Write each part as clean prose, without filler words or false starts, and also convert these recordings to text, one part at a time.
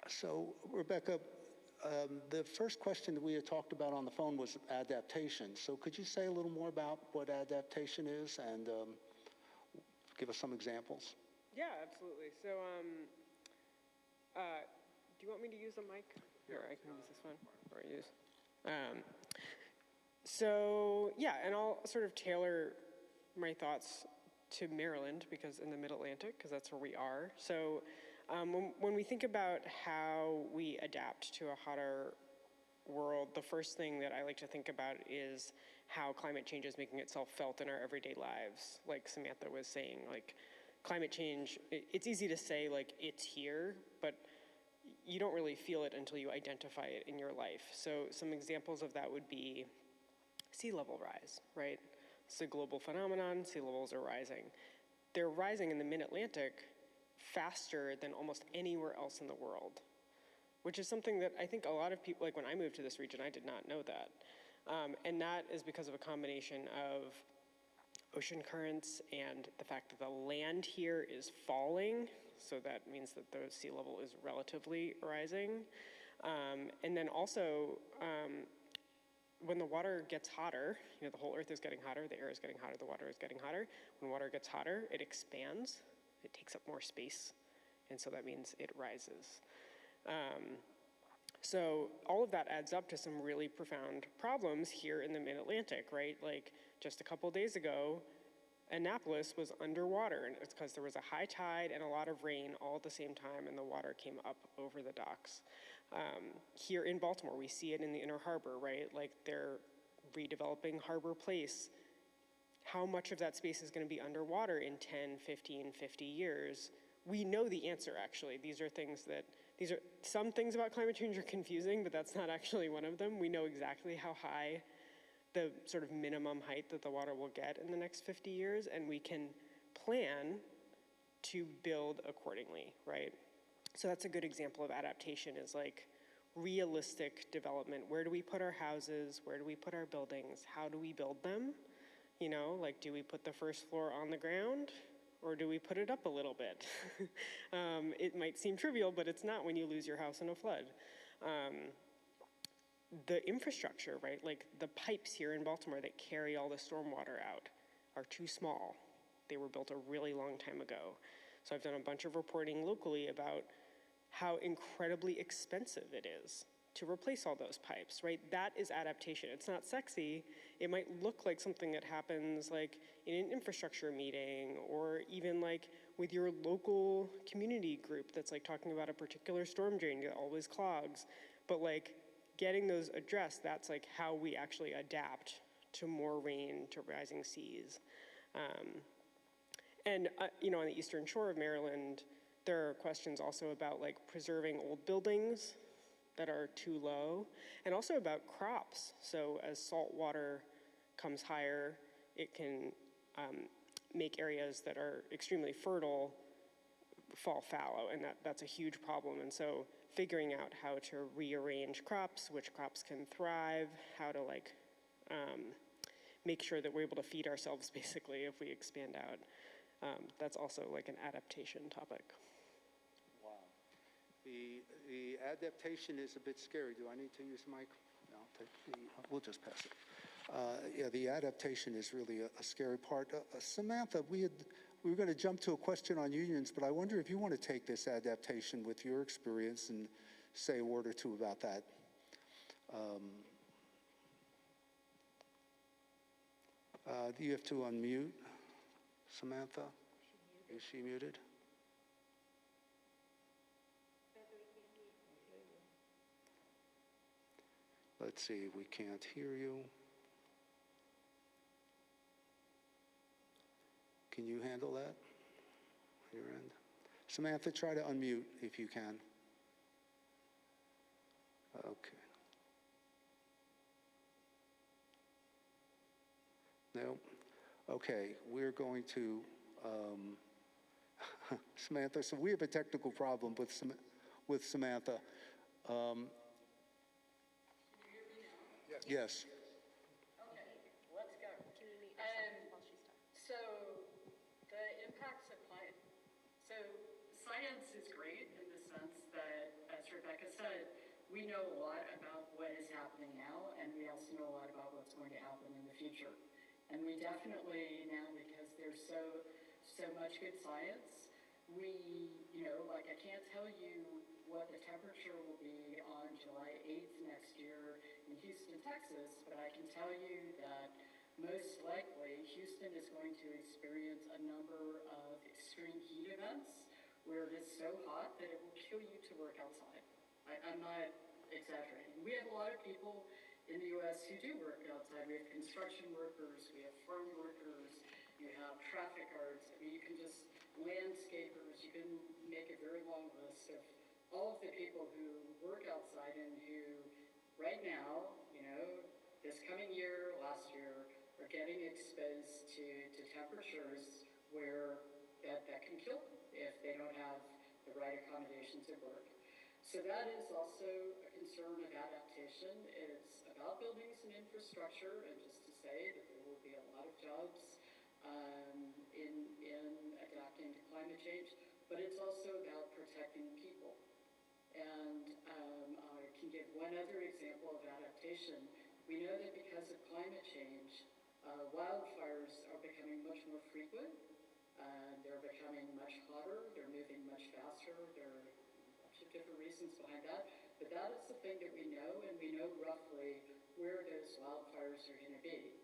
So, Rebecca, the first question that we had talked about on the phone was adaptation. So could you say a little more about what adaptation is and give us some examples? Yeah, absolutely. So do you want me to use a mic? Here, I can use this one. Or use. So yeah, and I'll sort of tailor my thoughts to Maryland, because in the Mid-Atlantic, because that's where we are. So when we think about how we adapt to a hotter world, the first thing that I like to think about is how climate change is making itself felt in our everyday lives. Like Samantha was saying, like climate change, it's easy to say like it's here, but you don't really feel it until you identify it in your life. So some examples of that would be sea level rise, right? It's a global phenomenon, sea levels are rising. They're rising in the mid-Atlantic faster than almost anywhere else in the world, which is something that I think a lot of people, like when I moved to this region, I did not know that. And that is because of a combination of ocean currents and the fact that the land here is falling, so that means that the sea level is relatively rising. And then also, when the water gets hotter, you know, the whole earth is getting hotter, the air is getting hotter, the water is getting hotter. When water gets hotter, it expands, it takes up more space, and so that means it rises. So all of that adds up to some really profound problems here in the Mid-Atlantic, right? Like just a couple days ago, Annapolis was underwater, and it's because there was a high tide and a lot of rain all at the same time, and the water came up over the docks. Here in Baltimore, we see it in the Inner Harbor, right? Like they're redeveloping Harbor Place. How much of that space is going to be underwater in 10, 15, 50 years? We know the answer, actually. These are some things about climate change are confusing, but that's not actually one of them. We know exactly how high the sort of minimum height that the water will get in the next 50 years, and we can plan to build accordingly, right? So that's a good example of adaptation, is like realistic development. Where do we put our houses? Where do we put our buildings? How do we build them? You know, like, do we put the first floor on the ground, or do we put it up a little bit? It might seem trivial, but it's not when you lose your house in a flood. The infrastructure, right, like the pipes here in Baltimore that carry all the stormwater out are too small. They were built a really long time ago. So I've done a bunch of reporting locally about how incredibly expensive it is to replace all those pipes, right? That is adaptation. It's not sexy. It might look like something that happens like in an infrastructure meeting, or even like with your local community group that's like talking about a particular storm drain that always clogs. But like getting those addressed, that's like how we actually adapt to more rain, to rising seas. You know, on the eastern shore of Maryland, there are questions also about like preserving old buildings that are too low, and also about crops. So as salt water comes higher, it can make areas that are extremely fertile fall fallow, and that's a huge problem. And so figuring out how to rearrange crops, which crops can thrive, how to like make sure that we're able to feed ourselves basically if we expand out. That's also like an adaptation topic. Wow. The adaptation is a bit scary. Do I need to use the mic? No, we'll just pass it. Yeah, the adaptation is really a scary part. Samantha, we were going to jump to a question on unions, but I wonder if you want to take this adaptation with your experience and say a word or two about that. Do you have to unmute Samantha? Is she muted? Let's see, we can't hear you. Can you handle that on your end? Samantha, try to unmute if you can. Okay. No? Okay, we're going to, Samantha, so we have a technical problem with Samantha. Yes. Okay, let's go. So the impacts of climate. So science is great in the sense that, as Rebecca said, we know a lot about what is happening now, and we also know a lot about what's going to happen in the future. And we definitely now, because there's so much good science, we, like I can't tell you what the temperature will be on July 8th next year in Houston, Texas, but I can tell you that most likely Houston is going to experience a number of extreme heat events where it is so hot that it will kill you to work outside. I'm not exaggerating. We have a lot of people in the U.S. who do work outside. We have construction workers, we have farm workers, you have traffic guards. I mean, you can just, landscapers, you can make a very long list of all of the people who work outside and who right now, this coming year, last year, are getting exposed to temperatures where that can kill them if they don't have the right accommodations at work. So that is also a concern of adaptation. It's about building some infrastructure, and just to say that there will be a lot of jobs in adapting to climate change, but it's also about protecting people. And I can give one other example of adaptation. We know that because of climate change, wildfires are becoming much more frequent. They're becoming much hotter. They're moving much faster. There are a bunch of different reasons behind that. But that is the thing that we know, and we know roughly where those wildfires are going to be.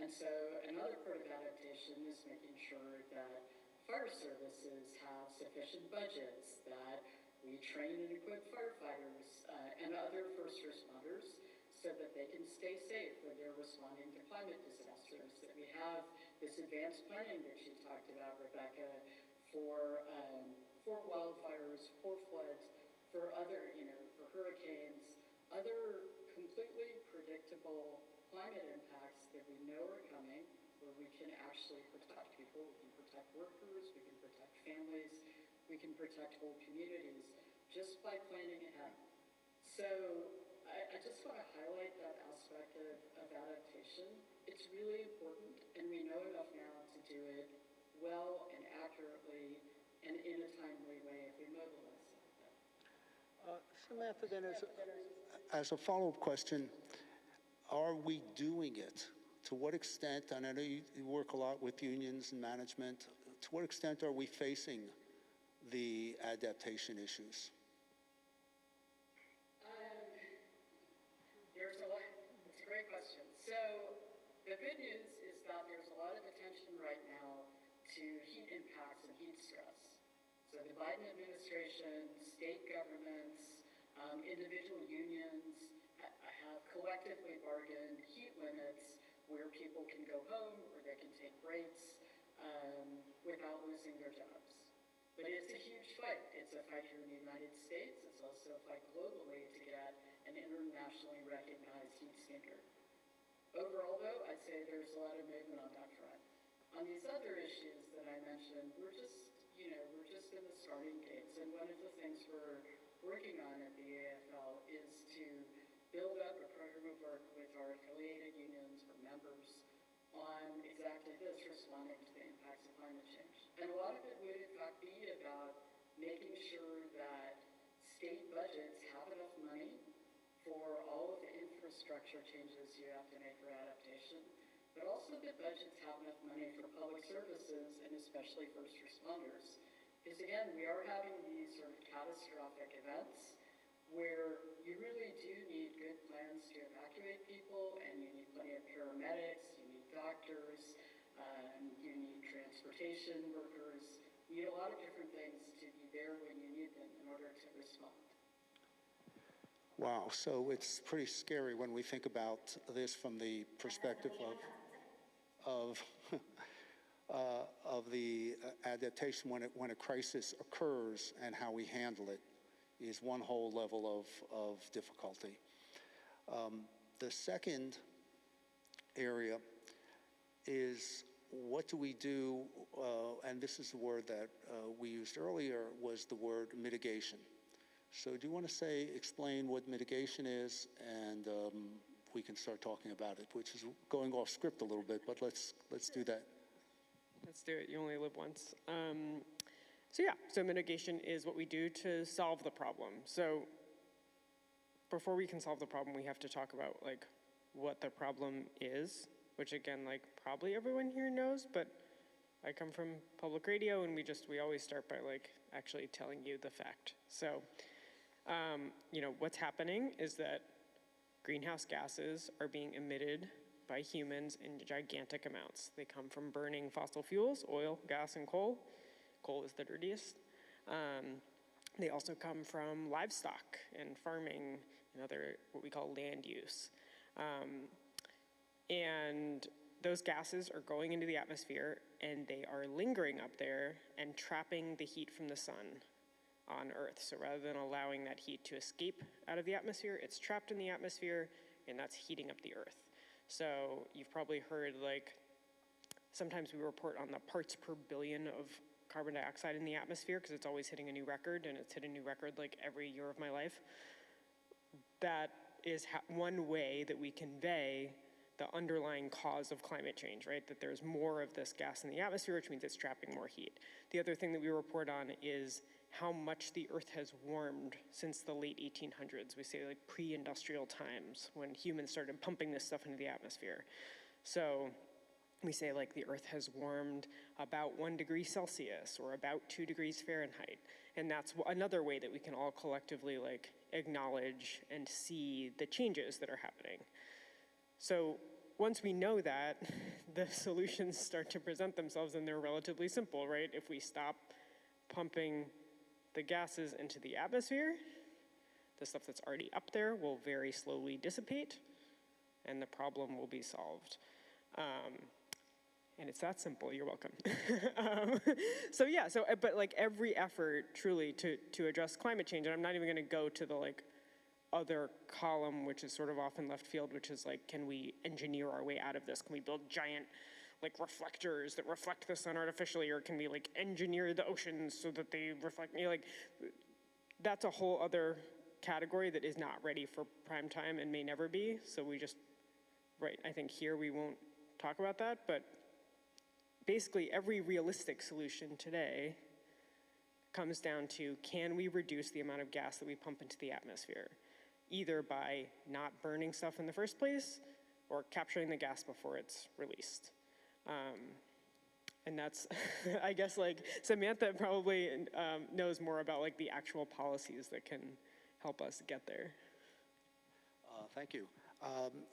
And so another part of adaptation is making sure that fire services have sufficient budgets, that we train and equip firefighters and other first responders so that they can stay safe when they're responding to climate disasters, that we have this advanced planning that you talked about, Rebecca, for wildfires, for floods, for other, for hurricanes, other completely predictable climate impacts that we know are coming, where we can actually protect people, we can protect workers, we can protect families, we can protect whole communities just by planning ahead. So I just want to highlight that aspect of adaptation. It's really important, and we know enough now to do it well and accurately and in a timely way if we mobilize that. Samantha, then as a follow-up question, are we doing it? To what extent, and I know you work a lot with unions and management, to what extent are we facing the adaptation issues? There's a lot, it's a great question. So the good news is that there's a lot of attention right now to heat impacts and heat stress. So the Biden administration, state governments, individual unions have collectively bargained heat limits where people can go home or they can take breaks without losing their jobs. But it's a huge fight. It's a fight here in the United States. It's also a fight globally to get an internationally recognized heat sinker. Overall, though, I'd say there's a lot of movement on that front. On these other issues that I mentioned, we're just in the starting gates. And one of the things we're working on at the AFL is to build up a program of work with our affiliated unions or members on exactly this, responding to the impacts of climate change. And a lot of it would in fact be about making sure that state budgets have enough money for all of the infrastructure changes you have to make for adaptation, but also that budgets have enough money for public services and especially first responders. Because again, we are having these sort of catastrophic events where you really do need good plans to evacuate people, and you need plenty of paramedics, you need doctors, you need transportation workers, you need a lot of different things to be there when you need them in order to respond. Wow, so it's pretty scary when we think about this from the perspective of the adaptation when a crisis occurs, and how we handle it is one whole level of difficulty. The second area is, what do we do, and this is the word that we used earlier, was the word mitigation. So do you want to explain what mitigation is, and we can start talking about it, which is going off script a little bit, but let's do that. Let's do it. You only live once. So mitigation is what we do to solve the problem. So before we can solve the problem, we have to talk about like what the problem is, which again, like probably everyone here knows, but I come from public radio and we always start by like actually telling you the fact. So, you know, what's happening is that greenhouse gases are being emitted by humans in gigantic amounts. They come from burning fossil fuels, oil, gas, and coal. Coal is the dirtiest. They also come from livestock and farming and other what we call land use. And those gases are going into the atmosphere and they are lingering up there and trapping the heat from the sun on Earth. So rather than allowing that heat to escape out of the atmosphere, it's trapped in the atmosphere and that's heating up the Earth. So you've probably heard like, sometimes we report on the parts per billion of carbon dioxide in the atmosphere because it's always hitting a new record, and it's hit a new record like every year of my life. That is one way that we convey the underlying cause of climate change, right? That there's more of this gas in the atmosphere, which means it's trapping more heat. The other thing that we report on is how much the Earth has warmed since the late 1800s. We say like pre-industrial times when humans started pumping this stuff into the atmosphere. So we say like the Earth has warmed about 1 degree Celsius or about 2 degrees Fahrenheit. And that's another way that we can all collectively like acknowledge and see the changes that are happening. So once we know that, the solutions start to present themselves and they're relatively simple, right? If we stop pumping the gases into the atmosphere, the stuff that's already up there will very slowly dissipate and the problem will be solved. And it's that simple, you're welcome. But like every effort truly to address climate change, and I'm not even gonna go to the like other column, which is sort of off in left field, which is like, can we engineer our way out of this? Can we build giant like reflectors that reflect the sun artificially, or can we like engineer the oceans so that they reflect, you know, like that's a whole other category that is not ready for prime time and may never be. So we just, right, I think here we won't talk about that, but basically every realistic solution today comes down to, can we reduce the amount of gas that we pump into the atmosphere? Either by not burning stuff in the first place or capturing the gas before it's released. And that's, I guess like Samantha probably knows more about like the actual policies that can help us get there. Thank you.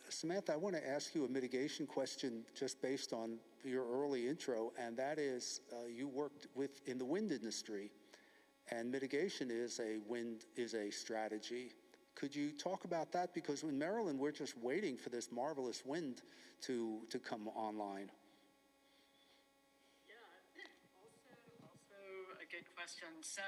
Samantha, I want to ask you a mitigation question just based on your early intro, and that is you worked in the wind industry, and mitigation is a strategy. Could you talk about that? Because in Maryland, we're just waiting for this marvelous wind to come online. Yeah, also a good question. So,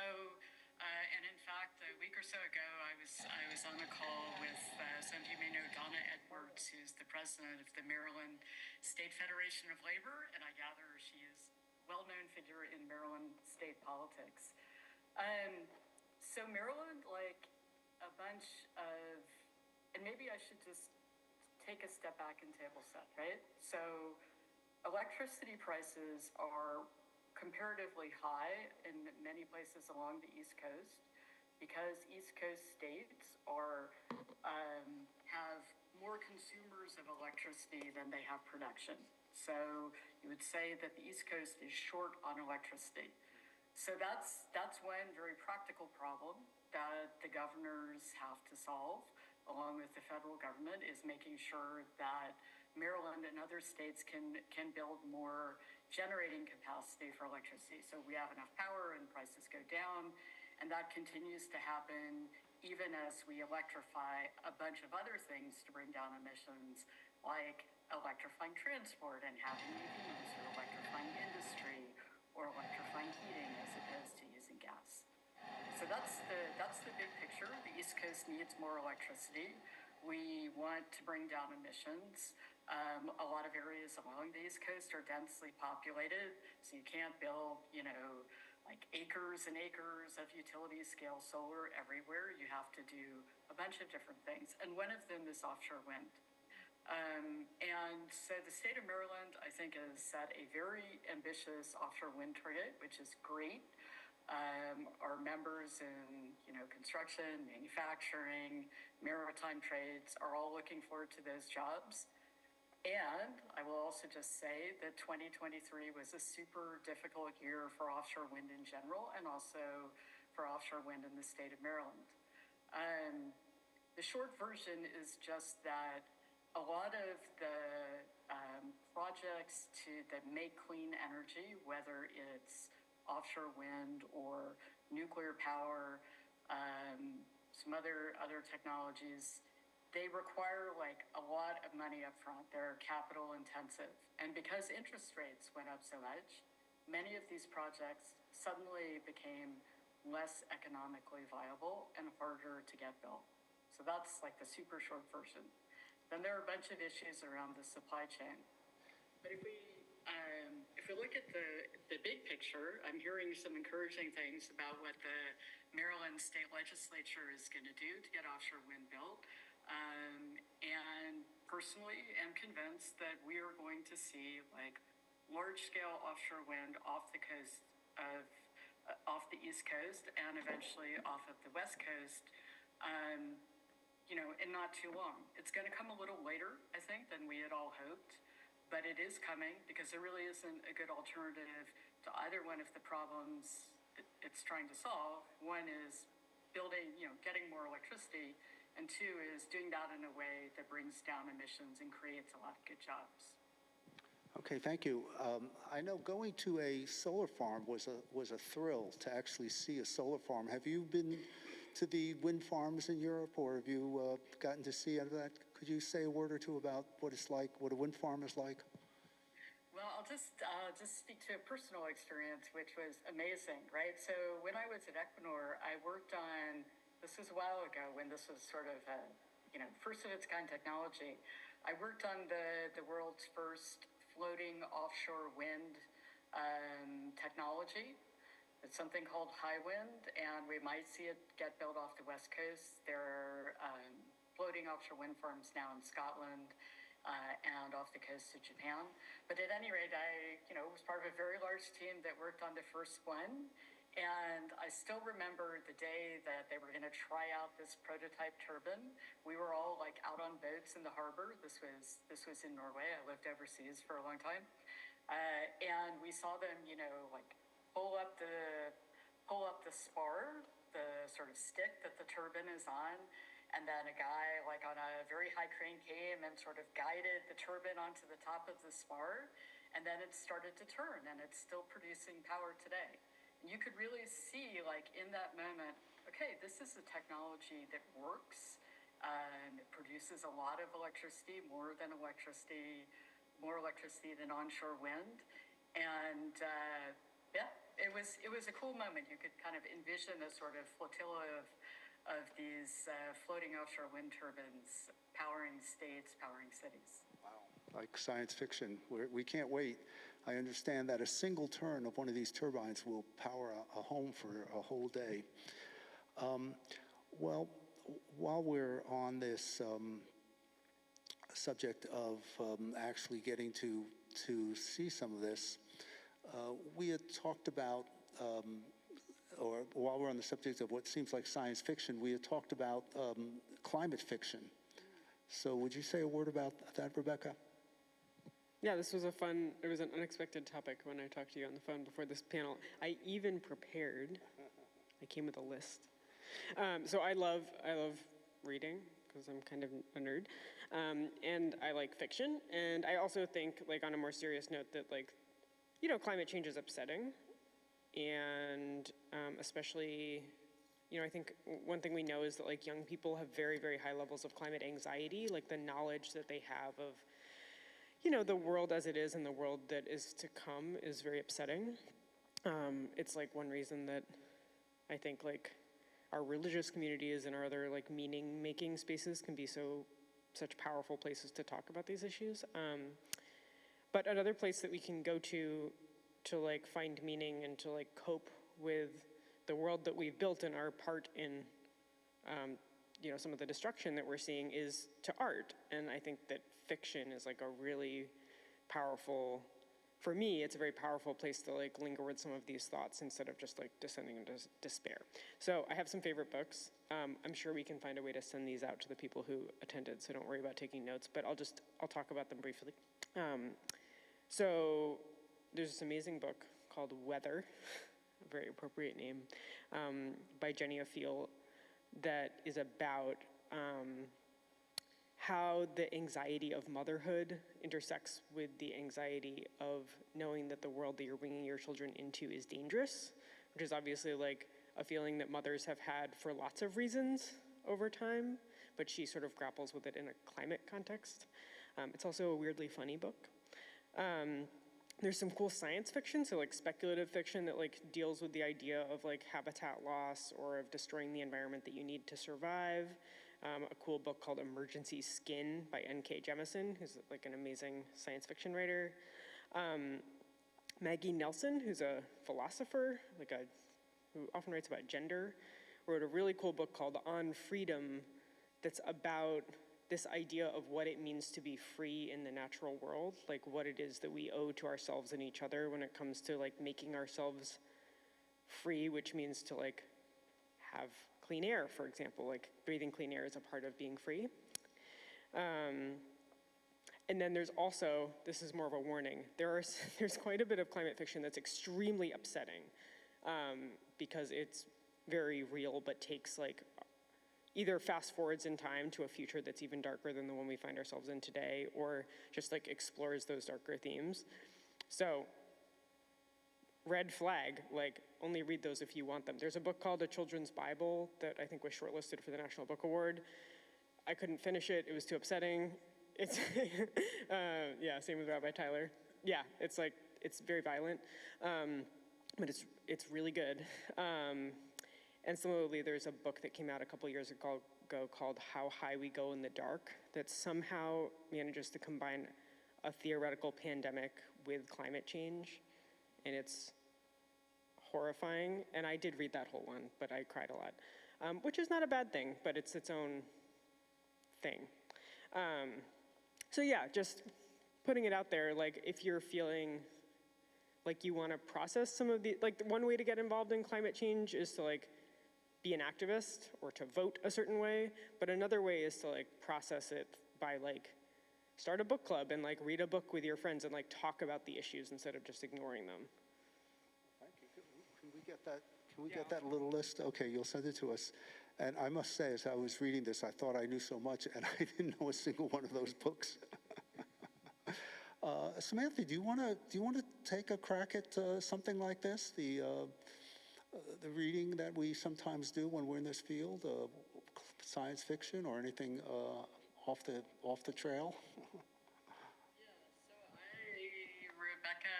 and in fact, a week or so ago, I was on a call with some of you may know Donna Edwards, who's the president of the Maryland State Federation of Labor, and I gather she is a well-known figure in Maryland state politics. So Maryland, like a bunch of, and maybe I should just take a step back and table set, right? So electricity prices are comparatively high in many places along the East Coast because East Coast states have more consumers of electricity than they have production. So you would say that the East Coast is short on electricity. So that's one very practical problem that the governors have to solve, along with the federal government, is making sure that Maryland and other states can build more generating capacity for electricity. So we have enough power and prices go down, and that continues to happen even as we electrify a bunch of other things to bring down emissions, like electrifying transport and having EVs, or electrifying industry, or electrifying heating as opposed to using gas. So that's the big picture. The East Coast needs more electricity. We want to bring down emissions. A lot of areas along the East Coast are densely populated, so you can't build, like acres and acres of utility scale solar everywhere. You have to do a bunch of different things, and one of them is offshore wind. And so the state of Maryland, I think, has set a very ambitious offshore wind target, which is great. Our members in, construction, manufacturing, maritime trades are all looking forward to those jobs. And I will also just say that 2023 was a super difficult year for offshore wind in general, and also for offshore wind in the state of Maryland. The short version is just that a lot of the projects that make clean energy, whether it's offshore wind or nuclear power, some other technologies, they require like a lot of money up front. They're capital intensive. And because interest rates went up so much, many of these projects suddenly became less economically viable and harder to get built. So that's like the super short version. Then there are a bunch of issues around the supply chain. But if we look at the big picture, I'm hearing some encouraging things about what the Maryland state legislature is going to do to get offshore wind built. And personally am convinced that we are going to see like large-scale offshore wind off the coast of, off the East Coast and eventually off of the West Coast, in not too long. It's going to come a little later, I think, than we had all hoped, but it is coming because there really isn't a good alternative to either one of the problems it's trying to solve. One is building, getting more electricity, and two is doing that in a way that brings down emissions and creates a lot of good jobs. Okay, thank you. I know going to a solar farm was a thrill to actually see a solar farm. Have you been to the wind farms in Europe, or have you gotten to see any of that? Could you say a word or two about what it's like, what a wind farm is like? Well, I'll just speak to a personal experience, which was amazing, right? So when I was at Equinor, I worked on, this was a while ago when this was sort of, first of its kind technology. I worked on the world's first floating offshore wind technology. It's something called high wind, and we might see it get built off the West Coast. There are floating offshore wind farms now in Scotland and off the coast of Japan. But at any rate, I was part of a very large team that worked on the first one. And I still remember the day that they were going to try out this prototype turbine. We were all like out on boats in the harbor. This was in Norway. I lived overseas for a long time, and we saw them, like pull up the spar, the sort of stick that the turbine is on, and then a guy like on a very high crane came and sort of guided the turbine onto the top of the spar, and then it started to turn, and it's still producing power today. You could really see, like, in that moment, okay, this is a technology that works. It produces a lot of electricity, more electricity than onshore wind. And it was a cool moment. You could kind of envision a sort of flotilla of these floating offshore wind turbines powering states, powering cities. Wow, like science fiction. We can't wait. I understand that a single turn of one of these turbines will power a home for a whole day. Well, while we're on this subject of actually getting to see some of this, we had talked about, or while we're on the subject of what seems like science fiction, we had talked about climate fiction. So would you say a word about that, Rebecca? Yeah, this was it was an unexpected topic when I talked to you on the phone before this panel. I even prepared, I came with a list. So I love reading, because I'm kind of a nerd, and I like fiction, and I also think, like, on a more serious note, that, like, climate change is upsetting, and especially, I think one thing we know is that, like, young people have very, very high levels of climate anxiety, like the knowledge that they have of the world as it is and the world that is to come is very upsetting. It's like one reason that I think like our religious communities and our other like meaning-making spaces can be such powerful places to talk about these issues. But another place that we can go to like find meaning and to like cope with the world that we've built and our part in some of the destruction that we're seeing is to art. And I think that fiction is like a really powerful for me, it's a very powerful place to like linger with some of these thoughts instead of just like descending into despair. So I have some favorite books. I'm sure we can find a way to send these out to the people who attended, so don't worry about taking notes, but I'll talk about them briefly. So there's this amazing book called Weather, a very appropriate name, by Jenny O'Feel, that is about how the anxiety of motherhood intersects with the anxiety of knowing that the world that you're bringing your children into is dangerous, which is obviously like a feeling that mothers have had for lots of reasons over time, but she sort of grapples with it in a climate context. It's also a weirdly funny book. There's some cool science fiction, so like speculative fiction that like deals with the idea of like habitat loss or of destroying the environment that you need to survive. A cool book called Emergency Skin by N.K. Jemisin, who's like an amazing science fiction writer. Maggie Nelson, who's a philosopher, who often writes about gender, wrote a really cool book called On Freedom that's about this idea of what it means to be free in the natural world, like what it is that we owe to ourselves and each other when it comes to like making ourselves free, which means to like have clean air, for example, like breathing clean air is a part of being free. And then there's also, this is more of a warning, there's quite a bit of climate fiction that's extremely upsetting because it's very real but takes like either fast forwards in time to a future that's even darker than the one we find ourselves in today, or just like explores those darker themes. So, red flag, like only read those if you want them. There's a book called A Children's Bible that I think was shortlisted for the National Book Award. I couldn't finish it, it was too upsetting. It's, yeah, same with Rabbi Tyler. Yeah, it's like, it's very violent, but it's really good. And similarly, there's a book that came out a couple years ago called How High We Go in the Dark that somehow manages to combine a theoretical pandemic with climate change, and it's horrifying. And I did read that whole one, but I cried a lot, which is not a bad thing, but it's its own thing. So yeah, just putting it out there, like if you're feeling like you want to process some of the, like one way to get involved in climate change is to like be an activist or to vote a certain way, but another way is to like process it by like start a book club and like read a book with your friends and like talk about the issues instead of just ignoring them. Thank you. Can we get that? Can we get that little list? Okay, you'll send it to us. And I must say, as I was reading this, I thought I knew so much, and I didn't know a single one of those books. Samantha, do you want to take a crack at something like this? The reading that we sometimes do when we're in this field, science fiction or anything off the trail. Rebecca,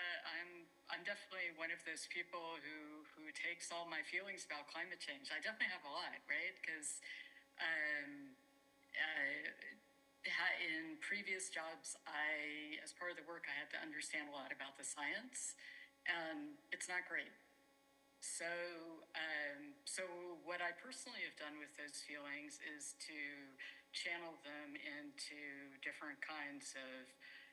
I'm definitely one of those people who takes all my feelings about climate change. I definitely have a lot, right? Because in previous jobs, as part of the work, I had to understand a lot about the science, and it's not great. So what I personally have done with those feelings is to channel them into different kinds of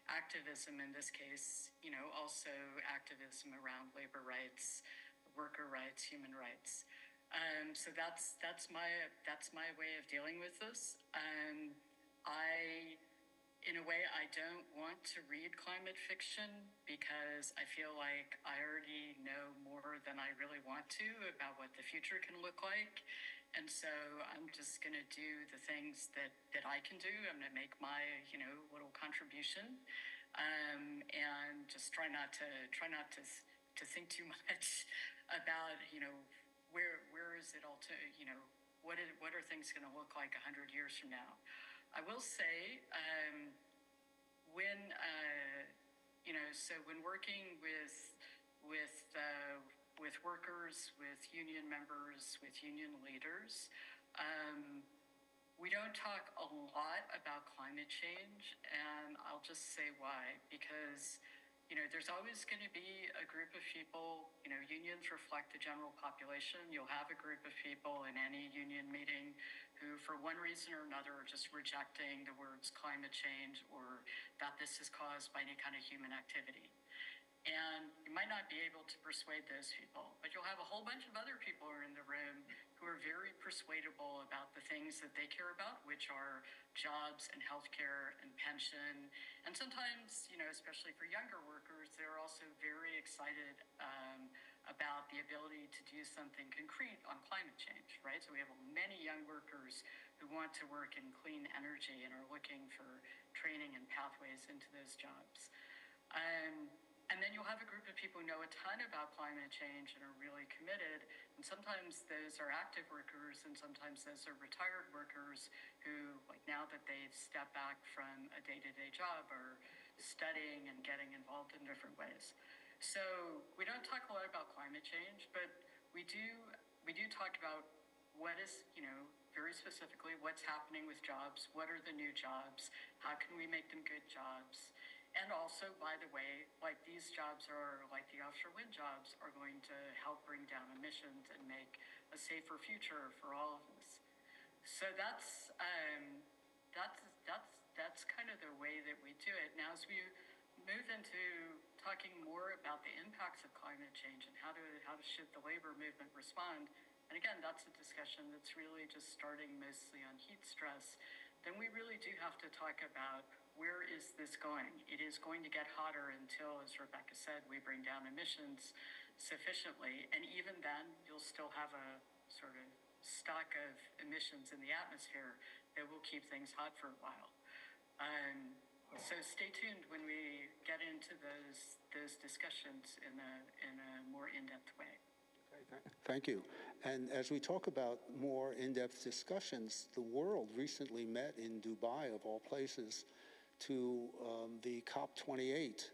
activism. In this case, also activism around labor rights, worker rights, human rights. So that's my way of dealing with this. In a way, I don't want to read climate fiction because I feel like I already know more than I really want to about what the future can look like. And so I'm just going to do the things that I can do. I'm going to make my, little contribution, and just try not to think too much about, where is it all to, what are things going to look like 100 years from now? I will say, when working with workers, with union members, with union leaders, we don't talk a lot about climate change, and I'll just say why. Because, there's always going to be a group of people, unions reflect the general population. You'll have a group of people in any union meeting who, for one reason or another, are just rejecting the words climate change or that this is caused by any kind of human activity. And you might not be able to persuade those people, but you'll have a whole bunch of other people who are in the room who are very persuadable about the things that they care about, which are jobs and healthcare and pension. And sometimes, you know, especially for younger workers, they're also very excited about the ability to do something concrete on climate change, right? So we have many young workers who want to work in clean energy and are looking for training and pathways into those jobs. And then you'll have a group of people who know a ton about climate change and are really committed. And sometimes those are active workers, and sometimes those are retired workers who, like now that they've stepped back from a day-to-day job, are studying and getting involved in different ways. So we don't talk a lot about climate change, but we do talk about what is, you know, very specifically what's happening with jobs, what are the new jobs, how can we make them good jobs. And also, by the way, like these jobs are, like the offshore wind jobs, are going to help bring down emissions and make a safer future for all of us. So that's kind of the way that we do it. Now, as we move into talking more about the impacts of climate change and how should the labor movement respond, and again, that's a discussion that's really just starting mostly on heat stress, then we really do have to talk about where is this going? It is going to get hotter until, as Rebecca said, we bring down emissions sufficiently. And even then, you'll still have a sort of stock of emissions in the atmosphere that will keep things hot for a while. So stay tuned when we get into those discussions in a more in-depth way. Okay, thank you. And as we talk about more in-depth discussions, the world recently met in Dubai, of all places, to the COP28,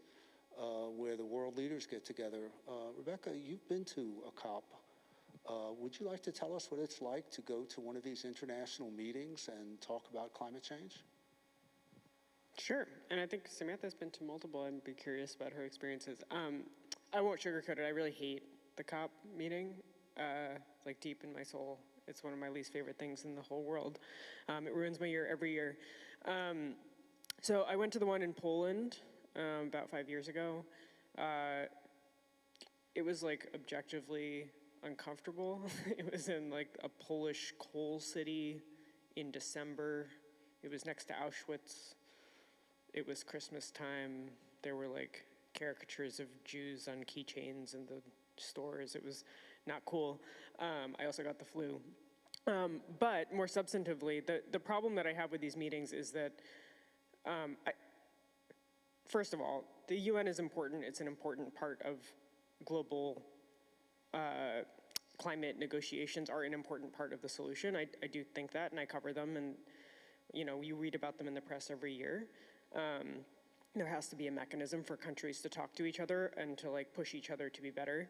where the world leaders get together. Rebecca, you've been to a COP. Would you like to tell us what it's like to go to one of these international meetings and talk about climate change? Sure, and I think Samantha's been to multiple. I'd be curious about her experiences. I won't sugarcoat it. I really hate the COP meeting, like deep in my soul. It's one of my least favorite things in the whole world. It ruins my year every year. So I went to the one in Poland about 5 years ago. It was like objectively uncomfortable. It was in like a Polish coal city in December. It was next to Auschwitz. It was Christmas time. There were like caricatures of Jews on keychains in the stores. It was not cool. I also got the flu. But more substantively, the problem that I have with these meetings is that first of all, the UN is important. It's an important part of global climate negotiations, are an important part of the solution. I do think that, and I cover them, and you know, you read about them in the press every year. There has to be a mechanism for countries to talk to each other and to like push each other to be better.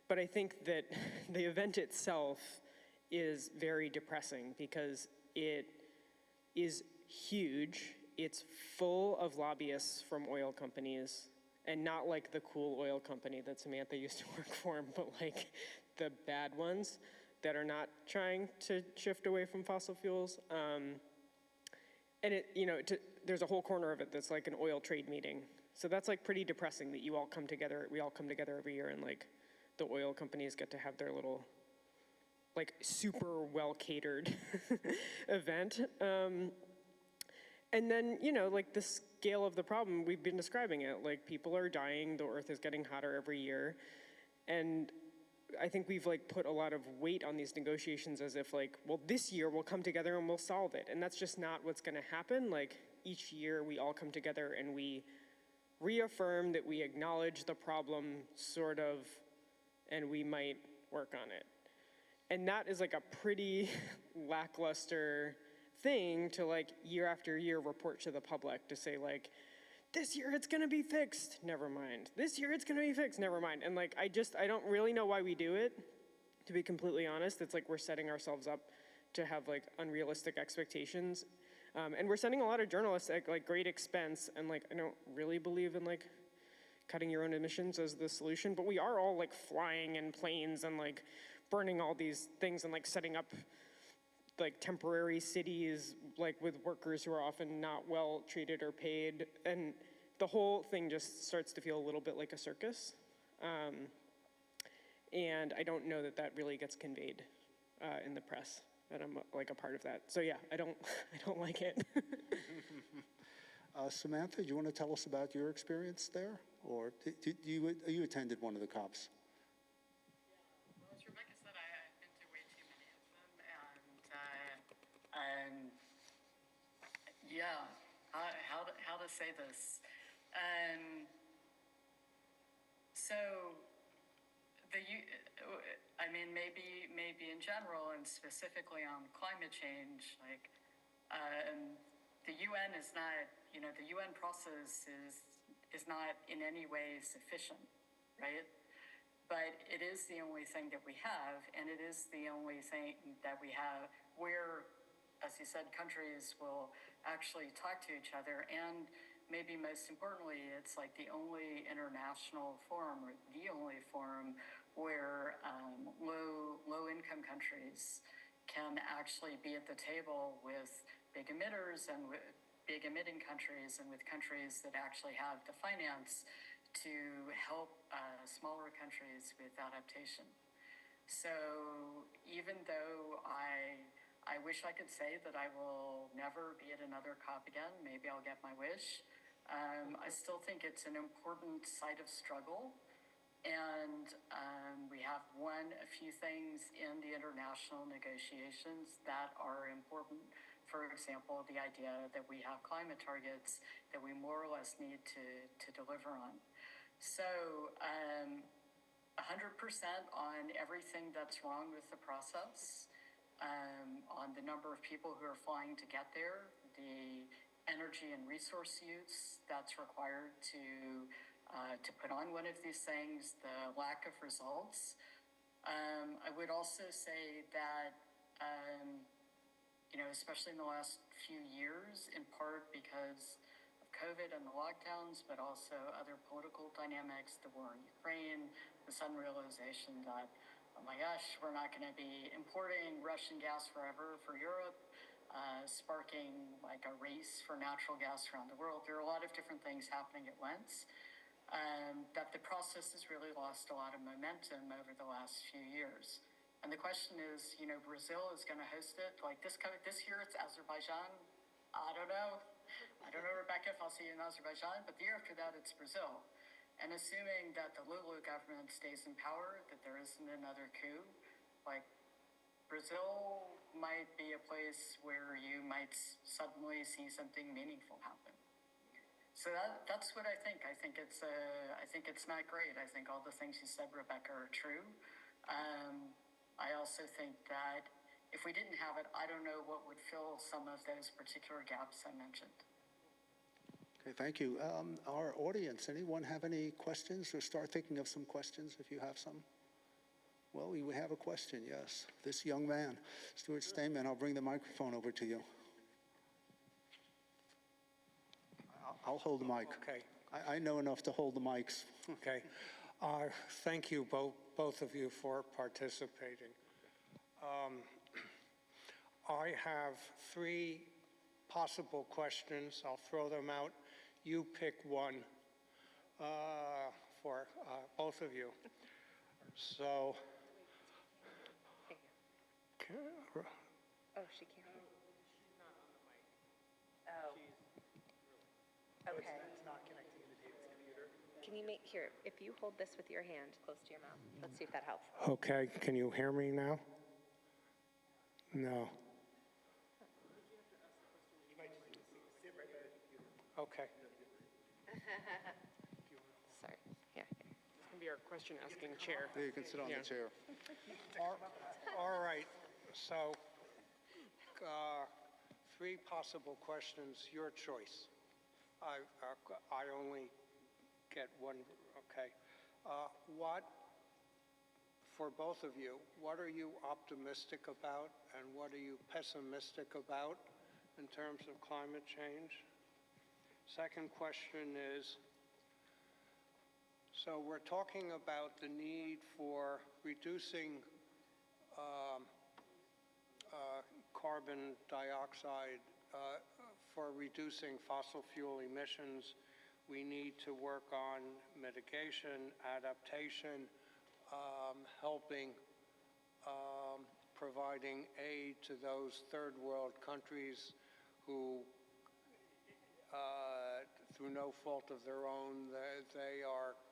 But I think that the event itself is very depressing because it is huge. It's full of lobbyists from oil companies, and not like the cool oil company that Samantha used to work for, but like the bad ones that are not trying to shift away from fossil fuels. And it, you know, there's a whole corner of it that's like an oil trade meeting. So that's like pretty depressing that you all come together, we all come together every year, and like the oil companies get to have their little like super well catered event. And then, you know, like the scale of the problem, we've been describing it, like people are dying, the earth is getting hotter every year. And I think we've like put a lot of weight on these negotiations as if like, well, this year we'll come together and we'll solve it. And that's just not what's gonna happen. Like each year we all come together and we reaffirm that we acknowledge the problem, sort of, and we might work on it. And that is like a pretty lackluster thing to like year after year report to the public to say like, this year it's gonna be fixed, never mind. This year it's gonna be fixed, never mind. And like, I don't really know why we do it, to be completely honest. It's like we're setting ourselves up to have like unrealistic expectations. And we're sending a lot of journalists at like great expense, and like, I don't really believe in like cutting your own emissions as the solution, but we are all like flying in planes and like burning all these things and like setting up like temporary cities like with workers who are often not well treated or paid. And the whole thing just starts to feel a little bit like a circus. And I don't know that that really gets conveyed in the press, that I'm like a part of that. So yeah, I don't like it. Samantha, do you want to tell us about your experience there? Or you attended one of the COPs? Well, as Rebecca said, I've been to way too many of them, and yeah, how to say this? So I mean, maybe in general and specifically on climate change, like the UN is not, the UN process is not in any way sufficient, right? But it is the only thing that we have, and it is the only thing that we have where, as you said, countries will actually talk to each other. And maybe most importantly, it's like the only international forum, or the only forum where low-income countries can actually be at the table with big emitters and with big emitting countries and with countries that actually have the finance to help smaller countries with adaptation. So even though I wish I could say that I will never be at another COP again, maybe I'll get my wish, I still think it's an important site of struggle. And we have won a few things in the international negotiations that are important. For example, the idea that we have climate targets that we more or less need to deliver on. So 100% on everything that's wrong with the process, on the number of people who are flying to get there, the energy and resource use that's required to put on one of these things, the lack of results. I would also say that, especially in the last few years, in part because of COVID and the lockdowns, but also other political dynamics, the war in Ukraine, the sudden realization that, oh my gosh, we're not going to be importing Russian gas forever for Europe, sparking like a race for natural gas around the world. There are a lot of different things happening at once. That the process has really lost a lot of momentum over the last few years. And the question is, Brazil is going to host it. Like this year it's Azerbaijan. I don't know, Rebecca, if I'll see you in Azerbaijan, but the year after that it's Brazil. And assuming that the Lula government stays in power, that there isn't another coup, like Brazil might be a place where you might suddenly see something meaningful happen. So that's what I think. I think it's not great. I think all the things you said, Rebecca, are true. I also think that if we didn't have it, I don't know what would fill some of those particular gaps I mentioned. Okay, thank you. Our audience, anyone have any questions, or start thinking of some questions if you have some? Well, we have a question, yes. This young man, Stuart Steinman, I'll bring the microphone over to you. I'll hold the mic. Okay. I know enough to hold the mics. Okay. Thank you, both of you, for participating. I have 3 possible questions. I'll throw them out. You pick one for both of you. So, Oh, she can't. Oh. Okay. It's not connecting to David's computer. Can you here, if you hold this with your hand close to your mouth, let's see if that helps. Okay, can you hear me now? No. Okay. Sorry. Here. It's going to be our question asking chair. There, you can sit on the chair. All right, so 3 possible questions, your choice. I only get one, okay. For both of you, what are you optimistic about and what are you pessimistic about in terms of climate change? Second question is, so we're talking about the need for reducing carbon dioxide, for reducing fossil fuel emissions We need to work on mitigation, adaptation, helping, providing aid to those third world countries who, through no fault of their own,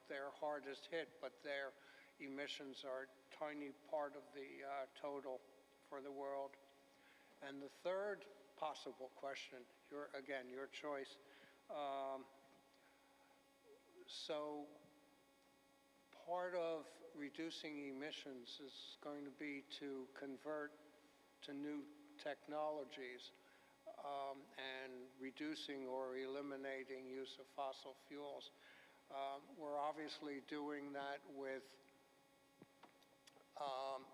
they're hardest hit, but their emissions are a tiny part of the total for the world. And the third possible question, again, your choice. So part of reducing emissions is going to be to convert to new technologies and reducing or eliminating use of fossil fuels. We're obviously doing that with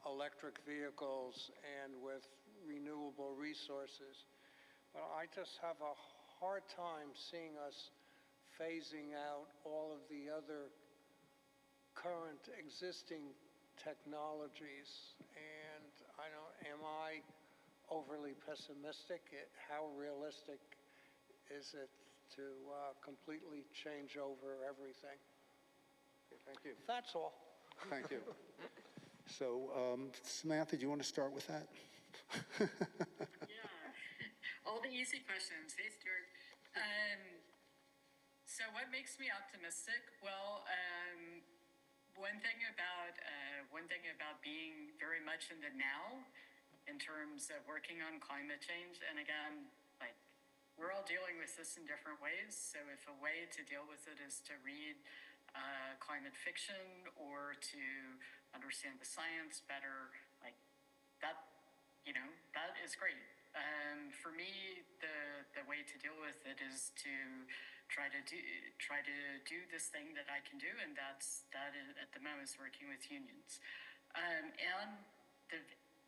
electric vehicles and with renewable resources. But I just have a hard time seeing us phasing out all of the other current existing technologies. And am I overly pessimistic? How realistic is it to completely change over everything? Okay, thank you. That's all. Thank you. So, Samantha, do you want to start with that? Yeah, all the easy questions. Hey, Stuart. So what makes me optimistic? Well, one thing about being very much in the now in terms of working on climate change, and again, like, we're all dealing with this in different ways. So if a way to deal with it is to read climate fiction or to understand the science better, like that, that is great. For me, the way to deal with it is to try to do this thing that I can do, and that is at the moment is working with unions. And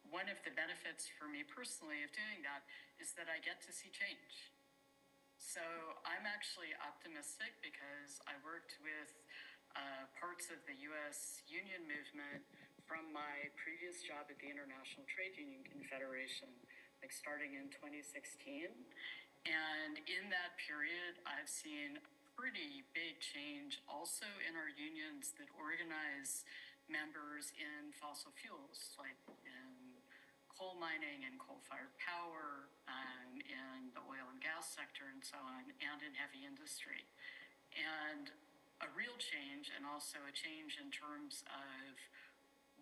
one of the benefits for me personally of doing that is that I get to see change. So I'm actually optimistic because I worked with parts of the U.S. union movement from my previous job at the International Trade Union Confederation, like starting in 2016. And in that period, I've seen pretty big change also in our unions that organize members in fossil fuels, like in coal mining and coal-fired power, in the oil and gas sector and so on, and in heavy industry. And a real change, and also a change in terms of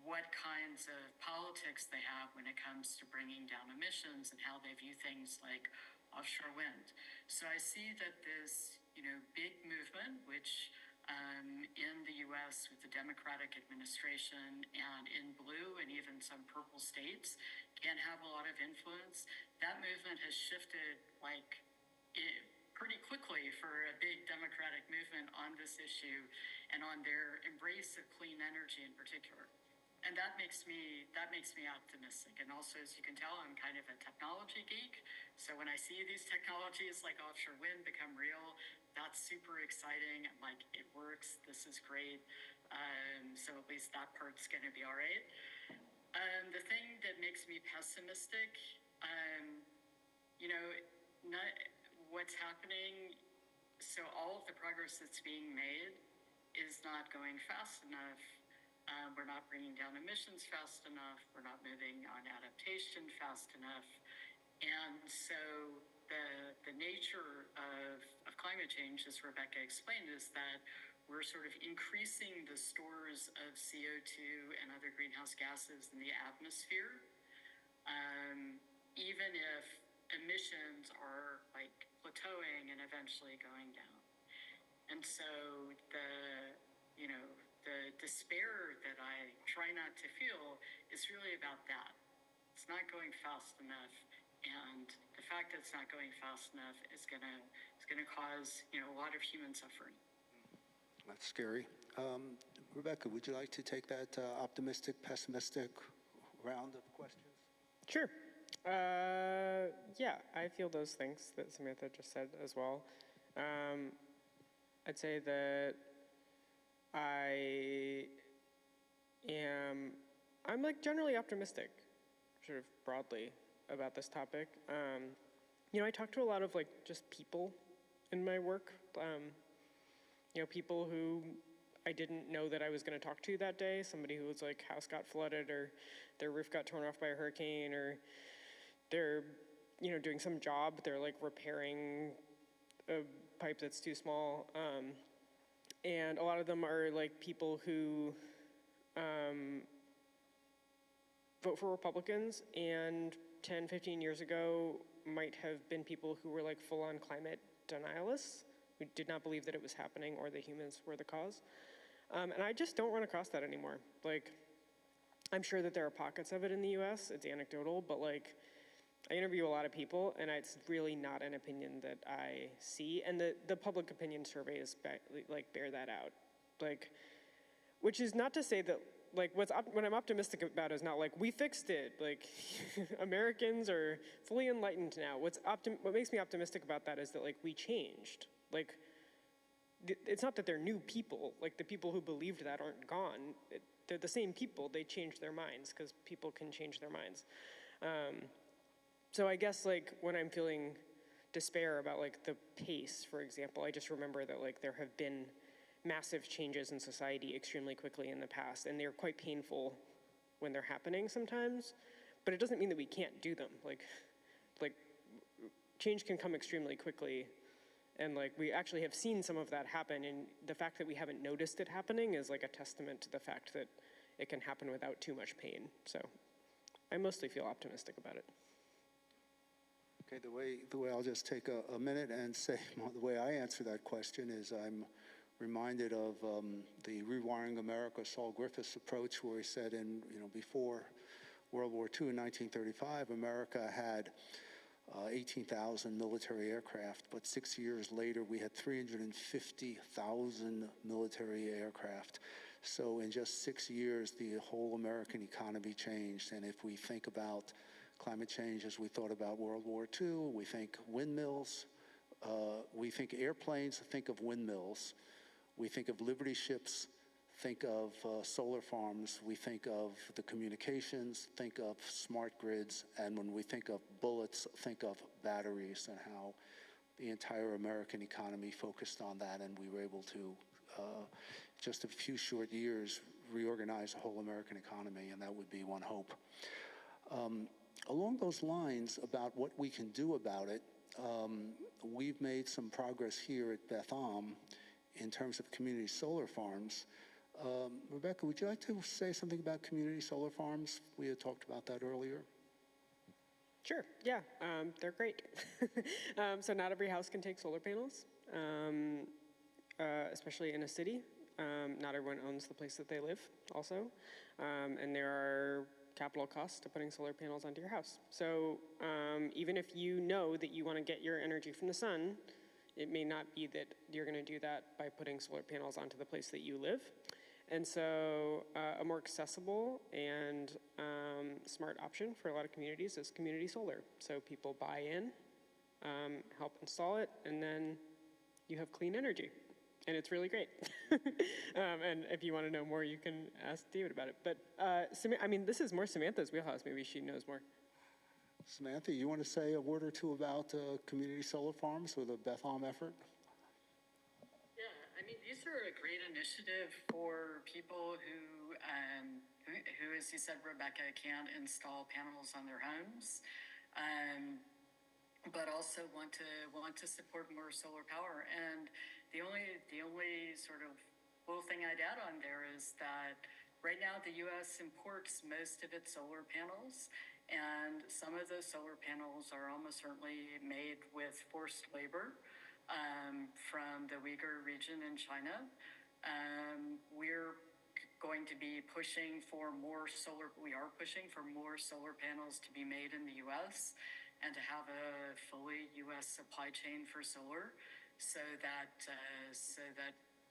what kinds of politics they have when it comes to bringing down emissions and how they view things like offshore wind. So I see that this, big movement, which in the U.S. with the Democratic administration and in blue and even some purple states can have a lot of influence. That movement has shifted pretty quickly for a big Democratic movement on this issue and on their embrace of clean energy in particular. And that makes me optimistic. And also, as you can tell, I'm kind of a technology geek. So when I see these technologies like offshore wind become real, that's super exciting. I'm like, it works. This is great. So at least that part's going to be all right. The thing that makes me pessimistic, what's happening. So all of the progress that's being made is not going fast enough. We're not bringing down emissions fast enough. We're not moving on adaptation fast enough. And so the nature of climate change, as Rebecca explained, is that we're sort of increasing the stores of CO2 and other greenhouse gases in the atmosphere, even if emissions are plateauing and eventually going down. And so the despair that I try not to feel is really about that. It's not going fast enough, and the fact that it's not going fast enough is gonna cause a lot of human suffering. That's scary. Rebecca, would you like to take that optimistic, pessimistic round of questions? Sure. Yeah, I feel those things that Samantha just said as well. I'd say that I'm generally optimistic, sort of broadly, about this topic. I talk to a lot of just people in my work, people who I didn't know that I was going to talk to that day, somebody who was like house got flooded or their roof got torn off by a hurricane, or they're, doing some job, they're like repairing a pipe that's too small. And a lot of them are like people who vote for Republicans, and 10, 15 years ago might have been people who were like full-on climate denialists, who did not believe that it was happening or that humans were the cause. And I just don't run across that anymore. Like, I'm sure that there are pockets of it in the US, it's anecdotal, but like, I interview a lot of people, and it's really not an opinion that I see, and the public opinion surveys bear that out. Like, which is not to say that, like, what I'm optimistic about is not like, we fixed it, like, Americans are fully enlightened now. What makes me optimistic about that is that, like, we changed. Like, it's not that they're new people, like, the people who believed that aren't gone. They're the same people, they changed their minds, because people can change their minds. So I guess, like, when I'm feeling despair about, like, the pace, for example, I just remember that, like, there have been massive changes in society extremely quickly in the past, and they're quite painful when they're happening sometimes, but it doesn't mean that we can't do them. Like change can come extremely quickly, and like we actually have seen some of that happen, and the fact that we haven't noticed it happening is like a testament to the fact that it can happen without too much pain. So I mostly feel optimistic about it. Okay, the way I'll just take a minute and say, the way I answer that question is I'm reminded of the Rewiring America, Saul Griffith's approach, where he said before World War II in 1935, America had 18,000 military aircraft, but 6 years later we had 350,000 military aircraft. So in just 6 years, the whole American economy changed. And if we think about climate change as we thought about World War II, we think windmills, we think airplanes, think of windmills. We think of Liberty ships, think of solar farms, we think of the communications, think of smart grids, and when we think of bullets, think of batteries, and how the entire American economy focused on that, and we were able to, just a few short years, reorganize the whole American economy, and that would be one hope. Along those lines, about what we can do about it, we've made some progress here at Beth in terms of community solar farms. Rebecca, would you like to say something about community solar farms? We had talked about that earlier. Sure, yeah, they're great. So not every house can take solar panels, especially in a city. Not everyone owns the place that they live also. And there are capital costs to putting solar panels onto your house. So even if you know that you want to get your energy from the sun, it may not be that you're going to do that by putting solar panels onto the place that you live. And so a more accessible and smart option for a lot of communities is community solar. So people buy in, help install it, and then you have clean energy. And it's really great. And if you want to know more, you can ask David about it. But this is more Samantha's wheelhouse. Maybe she knows more. Samantha, you want to say a word or two about community solar farms with a Beth effort? Yeah, these are a great initiative for people who, as you said, Rebecca, can't install panels on their homes, but also want to support more solar power. And the only sort of little thing I'd add on there is that right now the U.S. imports most of its solar panels. And some of those solar panels are almost certainly made with forced labor from the Uyghur region in China. We're going to be pushing for more solar panels to be made in the U.S. and to have a fully U.S. supply chain for solar, so that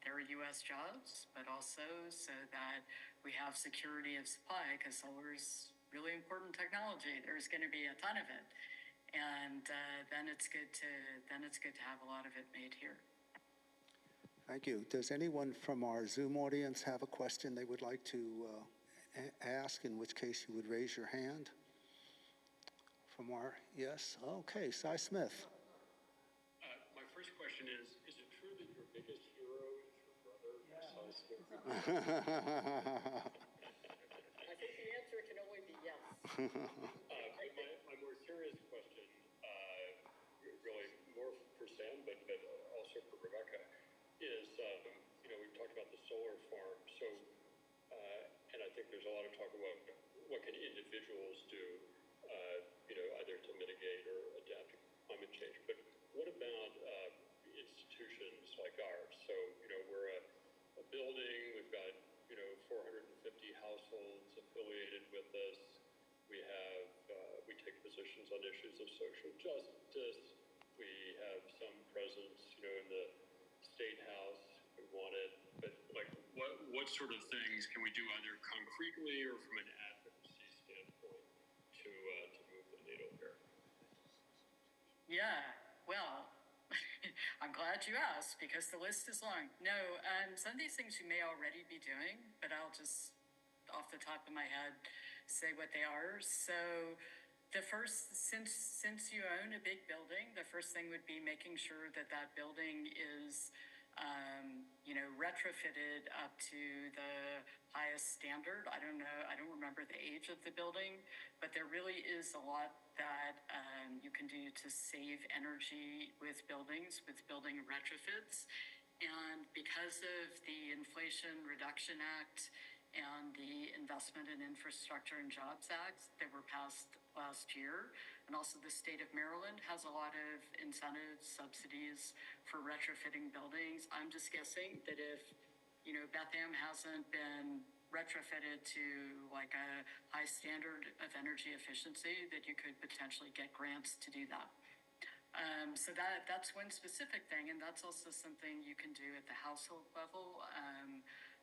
there are U.S. jobs, but also so that we have security of supply, because solar is really important technology. There's going to be a ton of it, and then it's good to have a lot of it made here. Thank you. Does anyone from our Zoom audience have a question they would like to ask? In which case, you would raise your hand. Yes. Okay, Cy Smith. My first question is it true that your biggest hero is us. I think the answer can only be yes. My more serious question, really more for Sam, but also for Rebecca, is, we've talked about the solar farm, so, and I think there's a lot of talk about what can individuals do, either to mitigate or adapt to climate change, but what about institutions like ours? So, we're a building, we've got, 450 households affiliated with us. We have, we take positions on issues of social justice. We have some presence, in the State House. We want it, but like, what sort of things can we do either concretely or from an advocacy standpoint to move the needle here? Yeah, well, I'm glad you asked because the list is long. No, some of these things you may already be doing, but I'll just, off the top of my head, say what they are. So the first, since you own a big building, the first thing would be making sure that that building is, retrofitted up to the highest standard. I don't know, I don't remember the age of the building, but there really is a lot that you can do to save energy with building retrofits. And because of the Inflation Reduction Act and the Investment in Infrastructure and Jobs Act that were passed last year, and also the state of Maryland has a lot of incentives, subsidies for retrofitting buildings. I'm just guessing that if, Bethlehem hasn't been retrofitted to like a high standard of energy efficiency, that you could potentially get grants to do that. So that's one specific thing, and that's also something you can do at the household level.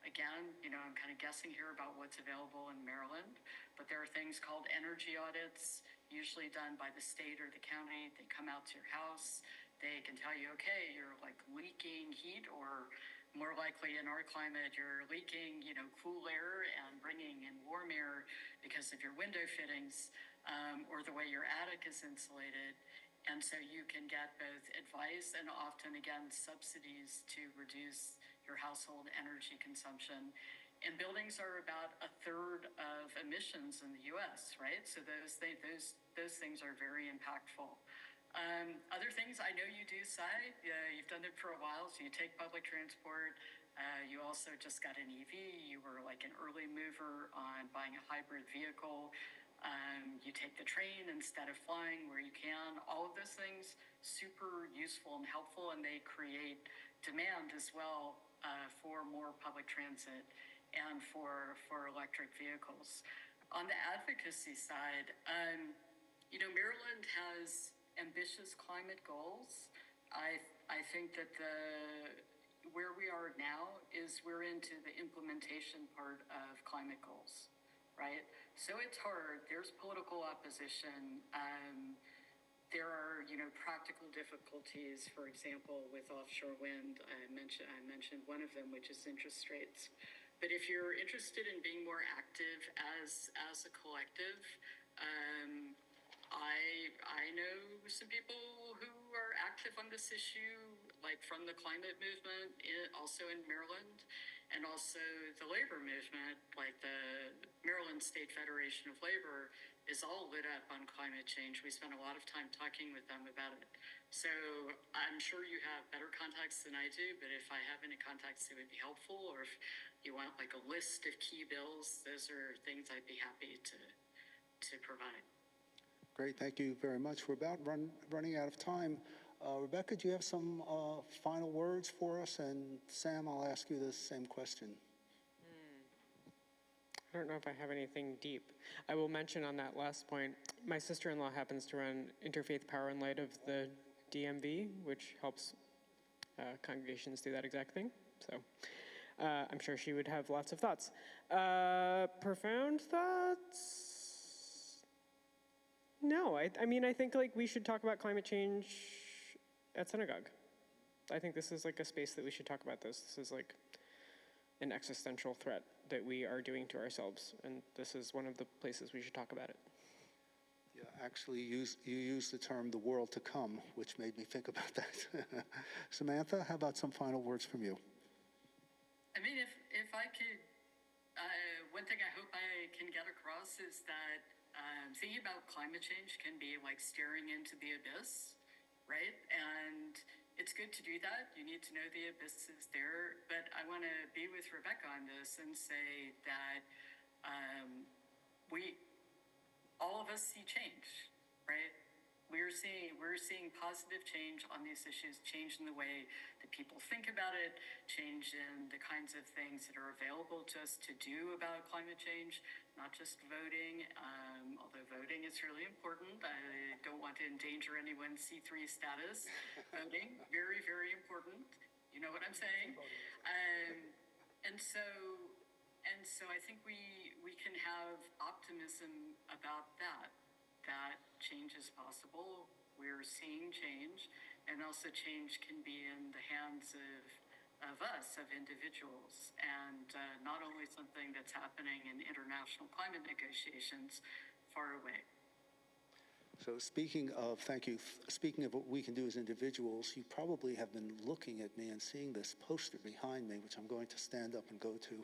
Again, I'm kind of guessing here about what's available in Maryland, but there are things called energy audits, usually done by the state or the county. They come out to your house. They can tell you, okay, you're like leaking heat, or more likely in our climate, you're leaking, cool air and bringing in warm air because of your window fittings, or the way your attic is insulated. And so you can get both advice and often, again, subsidies to reduce your household energy consumption. And buildings are about a third of emissions in the U.S., right? So those things are very impactful. Other things I know you do, Sai, you've done it for a while, so you take public transport. You also just got an EV. You were like an early mover on buying a hybrid vehicle. You take the train instead of flying where you can. All of those things, super useful and helpful, and they create demand as well for more public transit and for electric vehicles. On the advocacy side, Maryland has ambitious climate goals. I think that where we are now is we're into the implementation part of climate goals, right? So it's hard. There's political opposition. There are, practical difficulties, for example, with offshore wind. I mentioned one of them, which is interest rates. But if you're interested in being more active as a collective, I know some people who are active on this issue, like from the climate movement, also in Maryland, and also the labor movement, like the Maryland State Federation of Labor is all lit up on climate change. We spent a lot of time talking with them about it. So I'm sure you have better contacts than I do, but if I have any contacts that would be helpful, or if you want like a list of key bills, those are things I'd be happy to provide. Great, thank you very much. We're about running out of time. Rebecca, do you have some final words for us? And Sam, I'll ask you the same question. I don't know if I have anything deep. I will mention on that last point, my sister-in-law happens to run Interfaith Power and Light of the DMV, which helps congregations do that exact thing. So I'm sure she would have lots of thoughts. Profound thoughts? No, I mean, I think like we should talk about climate change at synagogue. I think this is like a space that we should talk about this. This is like an existential threat that we are doing to ourselves, and this is one of the places we should talk about it. Yeah, actually, you used the term "the world to come," which made me think about that. Samantha, how about some final words from you? I mean, if I could, one thing I hope I can get across is that thinking about climate change can be like staring into the abyss, right? And it's good to do that. You need to know the abyss is there. But I want to be with Rebecca on this and say that all of us see change, right? We're seeing positive change on these issues, change in the way that people think about it, change in the kinds of things that are available to us to do about climate change, not just voting, although voting is really important. I don't want to endanger anyone's C3 status. Voting, very, very important. You know what I'm saying? And so I think we can have optimism about that change is possible. We're seeing change, and also change can be in the hands of us, of individuals, and not only something that's happening in international climate negotiations far away. So speaking of, thank you, speaking of what we can do as individuals, you probably have been looking at me and seeing this poster behind me, which I'm going to stand up and go to.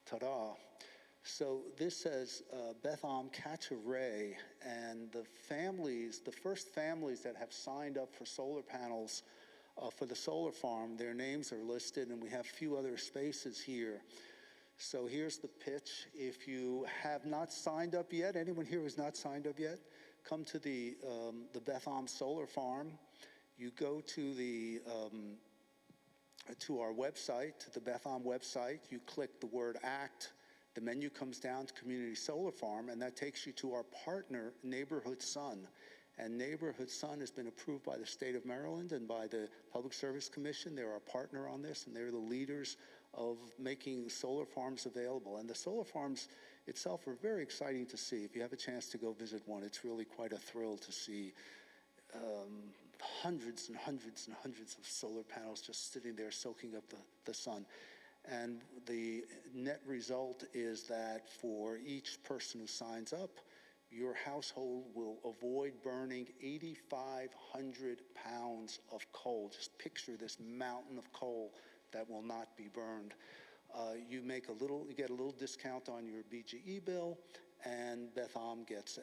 Ta-da. So this says Beth Catch a Ray, and the first families that have signed up for solar panels for the solar farm, their names are listed, and we have a few other spaces here. So here's the pitch. If you have not signed up yet, anyone here who's not signed up yet, come to the Beth Solar Farm. You go to to our website, to the Beth website. You click the word ACT. The menu comes down to Community Solar Farm, and that takes you to our partner, Neighborhood Sun. And Neighborhood Sun has been approved by the state of Maryland and by the Public Service Commission. They're our partner on this, and they're the leaders of making solar farms available. And the solar farms itself are very exciting to see. If you have a chance to go visit one, it's really quite a thrill to see hundreds and hundreds and hundreds of solar panels just sitting there soaking up the sun. And the net result is that for each person who signs up, your household will avoid burning 8,500 pounds of coal. Just picture this mountain of coal that will not be burned. You get a little discount on your BGE bill, and Beth gets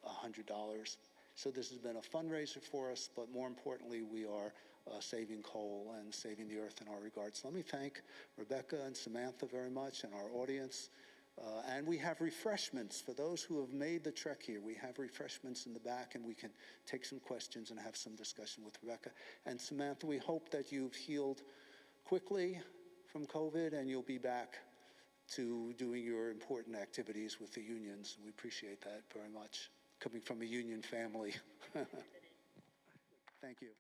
$100. So this has been a fundraiser for us, but more importantly, we are saving coal and saving the earth in our regards. So let me thank Rebecca and Samantha very much, and our audience. And we have refreshments for those who have made the trek here. We have refreshments in the back, and we can take some questions and have some discussion with Rebecca. And Samantha, we hope that you've healed quickly from COVID, and you'll be back to doing your important activities with the unions. We appreciate that very much, coming from a union family. Thank you.